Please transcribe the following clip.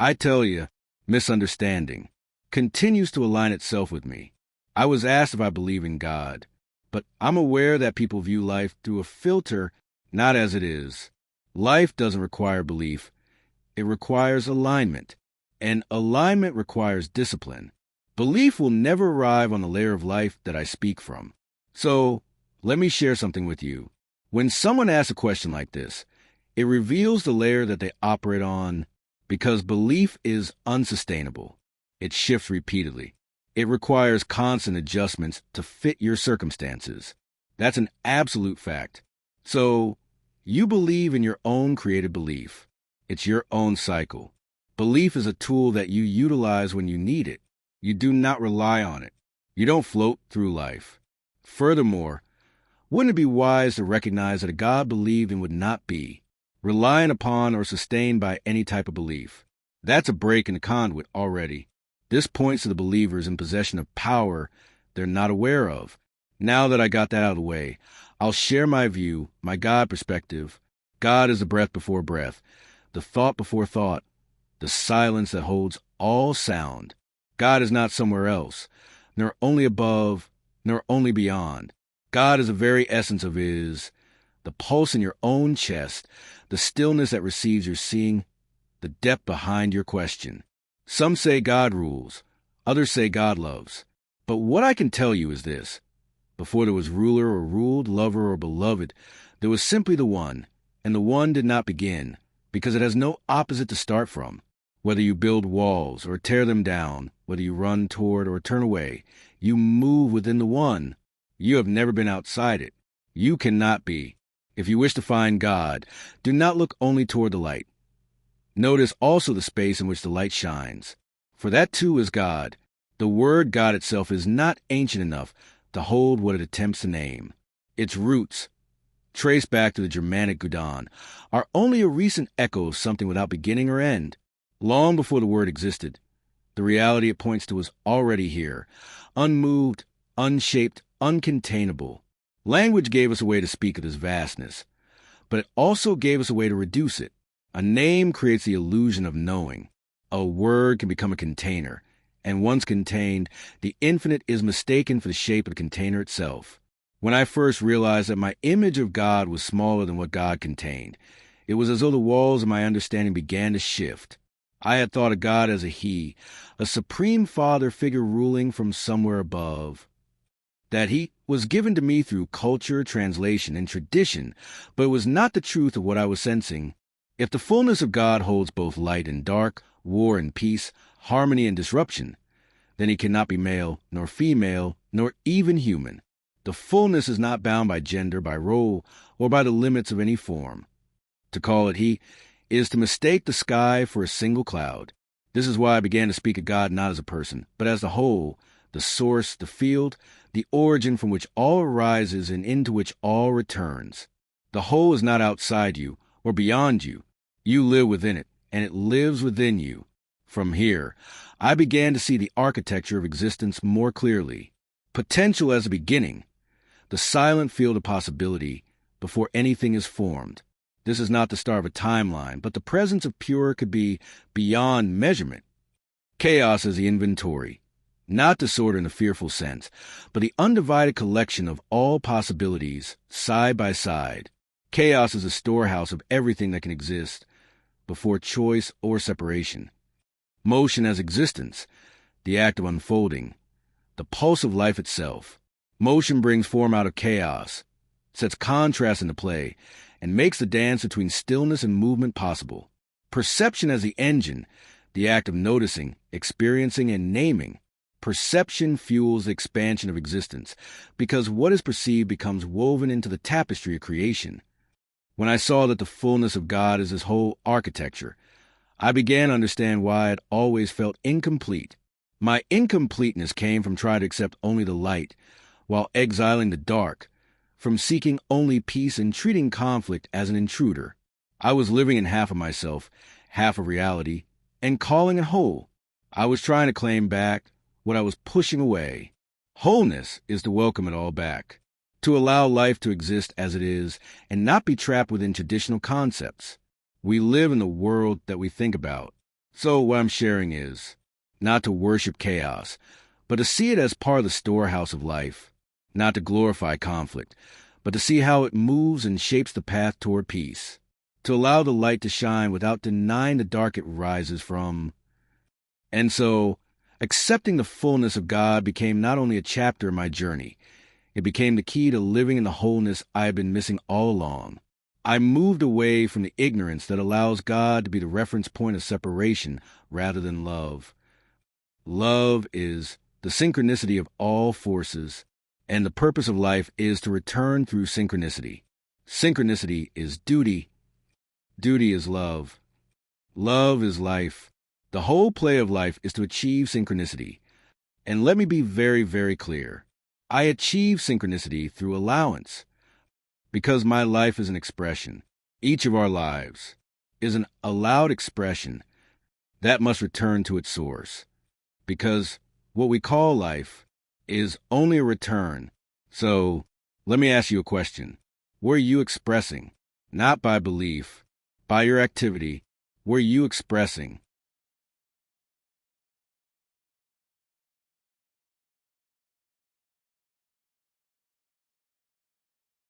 I tell you, misunderstanding continues to align itself with me. I was asked if I believe in God, but I'm aware that people view life through a filter, not as it is. Life doesn't require belief. It requires alignment, and alignment requires discipline. Belief will never arrive on the layer of life that I speak from. So, let me share something with you. When someone asks a question like this, it reveals the layer that they operate on because belief is unsustainable. It shifts repeatedly. It requires constant adjustments to fit your circumstances. That's an absolute fact. So, you believe in your own created belief. It's your own cycle. Belief is a tool that you utilize when you need it. You do not rely on it. You don't float through life. Furthermore, wouldn't it be wise to recognize that a God believed in would not be reliant upon or sustained by any type of belief? That's a break in the conduit already. This points to the believers in possession of power they're not aware of. Now that I got that out of the way, I'll share my view, my God perspective. God is the breath before breath, the thought before thought, the silence that holds all sound. God is not somewhere else, nor only above, nor only beyond. God is the very essence of is, the pulse in your own chest, the stillness that receives your seeing, the depth behind your question. Some say God rules, others say God loves. But what I can tell you is this. Before there was ruler or ruled, lover or beloved, there was simply the one, and the one did not begin, because it has no opposite to start from. Whether you build walls or tear them down, whether you run toward or turn away, you move within the one. You have never been outside it. You cannot be. If you wish to find God, do not look only toward the light. Notice also the space in which the light shines. For that too is God. The word God itself is not ancient enough to hold what it attempts to name. Its roots, traced back to the Germanic Gudan, are only a recent echo of something without beginning or end. Long before the word existed, the reality it points to was already here, unmoved, unshaped, uncontainable. Language gave us a way to speak of this vastness, but it also gave us a way to reduce it. A name creates the illusion of knowing. A word can become a container, and once contained, the infinite is mistaken for the shape of the container itself. When I first realized that my image of God was smaller than what God contained, it was as though the walls of my understanding began to shift. I had thought of God as a he, a supreme father figure ruling from somewhere above. That he was given to me through culture, translation, and tradition, but it was not the truth of what I was sensing. If the fullness of God holds both light and dark, war and peace, harmony and disruption, then he cannot be male, nor female, nor even human. The fullness is not bound by gender, by role, or by the limits of any form. To call it he is to mistake the sky for a single cloud. This is why I began to speak of God not as a person, but as the whole, the source, the field, the origin from which all arises and into which all returns. The whole is not outside you or beyond you. You live within it, and it lives within you. From here, I began to see the architecture of existence more clearly. Potential as a beginning, the silent field of possibility before anything is formed. This is not the start of a timeline, but the presence of pure could be beyond measurement. Chaos is the inventory, not disorder in a fearful sense, but the undivided collection of all possibilities, side by side. Chaos is a storehouse of everything that can exist, before choice or separation. Motion as existence, the act of unfolding, the pulse of life itself. Motion brings form out of chaos, sets contrast into play, and makes the dance between stillness and movement possible. Perception as the engine, the act of noticing, experiencing, and naming. Perception fuels the expansion of existence, because what is perceived becomes woven into the tapestry of creation. When I saw that the fullness of God is his whole architecture, I began to understand why I had always felt incomplete. My incompleteness came from trying to accept only the light, while exiling the dark, from seeking only peace and treating conflict as an intruder. I was living in half of myself, half of reality, and calling it whole. I was trying to claim back what I was pushing away. Wholeness is to welcome it all back, to allow life to exist as it is and not be trapped within traditional concepts. We live in the world that we think about. So what I'm sharing is not to worship chaos, but to see it as part of the storehouse of life, not to glorify conflict, but to see how it moves and shapes the path toward peace, to allow the light to shine without denying the dark it rises from. And so, accepting the fullness of God became not only a chapter in my journey, it became the key to living in the wholeness I had been missing all along. I moved away from the ignorance that allows God to be the reference point of separation rather than love. Love is the synchronicity of all forces, and the purpose of life is to return through synchronicity. Synchronicity is duty. Duty is love. Love is life. The whole play of life is to achieve synchronicity. And let me be very, very clear. I achieve synchronicity through allowance, because my life is an expression. Each of our lives is an allowed expression that must return to its source, because what we call life is only a return. So let me ask you a question. Were you expressing, not by belief, by your activity, were you expressing